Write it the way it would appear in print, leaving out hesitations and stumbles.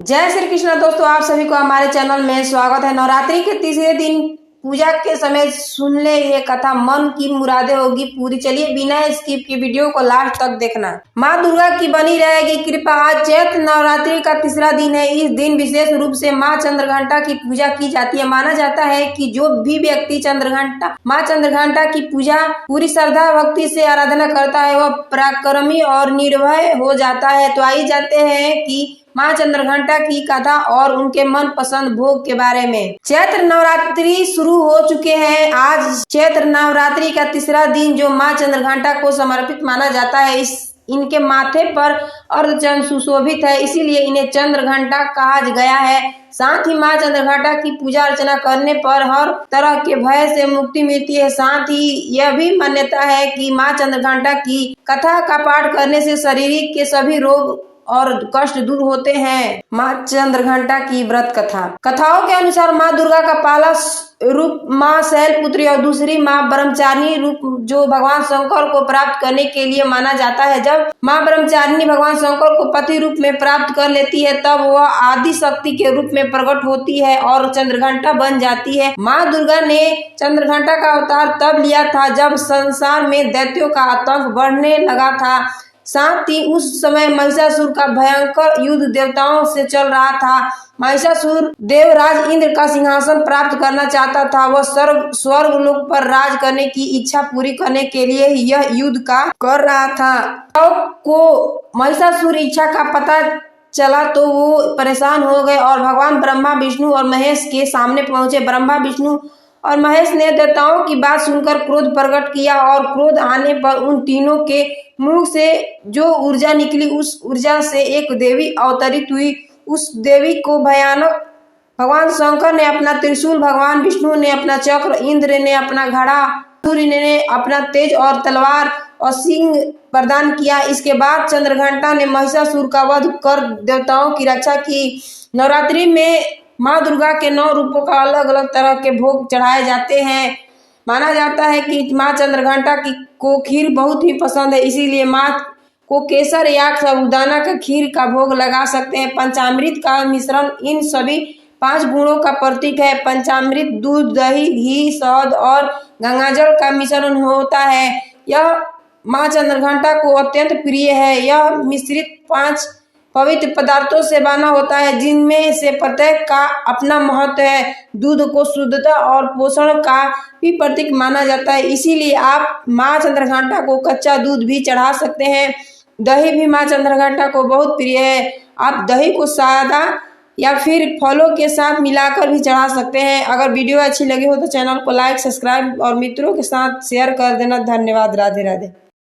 जय श्री कृष्ण दोस्तों, आप सभी को हमारे चैनल में स्वागत है। नवरात्रि के तीसरे दिन पूजा के समय सुन ले ये कथा, मन की मुरादें होगी पूरी। चलिए बिना स्किप की वीडियो को लास्ट तक देखना। माँ दुर्गा की बनी रहेगी कृपा। आज चैत्र नवरात्रि का तीसरा दिन है। इस दिन विशेष रूप से माँ चंद्रघंटा की पूजा की जाती है। माना जाता है कि जो भी व्यक्ति माँ चंद्रघंटा की पूजा पूरी श्रद्धा भक्ति से आराधना करता है वह पराक्रमी और निर्भय हो जाता है। तो आई जाते हैं कि माँ चंद्रघंटा की कथा और उनके मन पसंद भोग के बारे में। चैत्र नवरात्रि शुरू हो चुके हैं। आज चैत्र नवरात्रि का तीसरा दिन जो माँ चंद्रघंटा को समर्पित माना जाता है। इनके माथे पर अर्धचंद्र सुशोभित है, इसीलिए इन्हें चंद्रघंटा कहा गया है। साथ ही माँ चंद्रघंटा की पूजा अर्चना करने पर हर तरह के भय से मुक्ति मिलती है। साथ ही यह भी मान्यता है कि माँ चंद्रघंटा की कथा का पाठ करने से शरीर के सभी रोग और कष्ट दूर होते हैं। माँ चंद्रघंटा की व्रत कथा। कथाओं के अनुसार माँ दुर्गा का पहला रूप माँ शैलपुत्री और दूसरी माँ ब्रह्मचारिणी रूप जो भगवान शंकर को प्राप्त करने के लिए माना जाता है। जब माँ ब्रह्मचारिणी भगवान शंकर को पति रूप में प्राप्त कर लेती है तब वह आदि शक्ति के रूप में प्रकट होती है और चंद्रघंटा बन जाती है। माँ दुर्गा ने चंद्रघंटा का अवतार तब लिया था जब संसार में दैत्यों का आतंक बढ़ने लगा था। साथ ही उस समय महिषासुर का भयंकर युद्ध देवताओं से चल रहा था। महिषासुर देवराज इंद्र का सिंहासन प्राप्त करना चाहता था। वह स्वर्ग लोक पर राज करने की इच्छा पूरी करने के लिए यह युद्ध का कर रहा था। को महिषासुर इच्छा का पता चला तो वो परेशान हो गए और भगवान ब्रह्मा विष्णु और महेश के सामने पहुंचे। ब्रह्मा विष्णु और महेश ने देवताओं की बात सुनकर क्रोध प्रकट किया और क्रोध आने पर उन तीनों के मुंह से जो ऊर्जा निकली उस ऊर्जा से एक देवी अवतरित हुई। उस देवी को भयानक भगवान शंकर ने अपना त्रिशूल, भगवान विष्णु ने अपना चक्र, इंद्र ने अपना घड़ा, सूर्य ने अपना तेज और तलवार और सिंह प्रदान किया। इसके बाद चंद्रघंटा ने महिषासुर का वध कर देवताओं की रक्षा की। नवरात्रि में माँ दुर्गा के 9 रूपों का अलग अलग तरह के भोग चढ़ाए जाते हैं। माना जाता है कि माँ चंद्रघंटा को खीर बहुत ही पसंद है, इसीलिए माँ को केसर या साबूदाना का खीर का भोग लगा सकते हैं। पंचामृत का मिश्रण इन सभी 5 गुणों का प्रतीक है। पंचामृत दूध, दही, घी, शहद और गंगाजल का मिश्रण होता है। यह माँ चंद्रघंटा को अत्यंत प्रिय है। यह मिश्रित 5 पवित्र पदार्थों से बना होता है जिनमें से प्रत्येक का अपना महत्व है। दूध को शुद्धता और पोषण का भी प्रतीक माना जाता है, इसीलिए आप माँ चंद्रघंटा को कच्चा दूध भी चढ़ा सकते हैं। दही भी माँ चंद्रघंटा को बहुत प्रिय है। आप दही को सादा या फिर फलों के साथ मिलाकर भी चढ़ा सकते हैं। अगर वीडियो अच्छी लगी हो तो चैनल को लाइक, सब्सक्राइब और मित्रों के साथ शेयर कर देना। धन्यवाद। राधे राधे।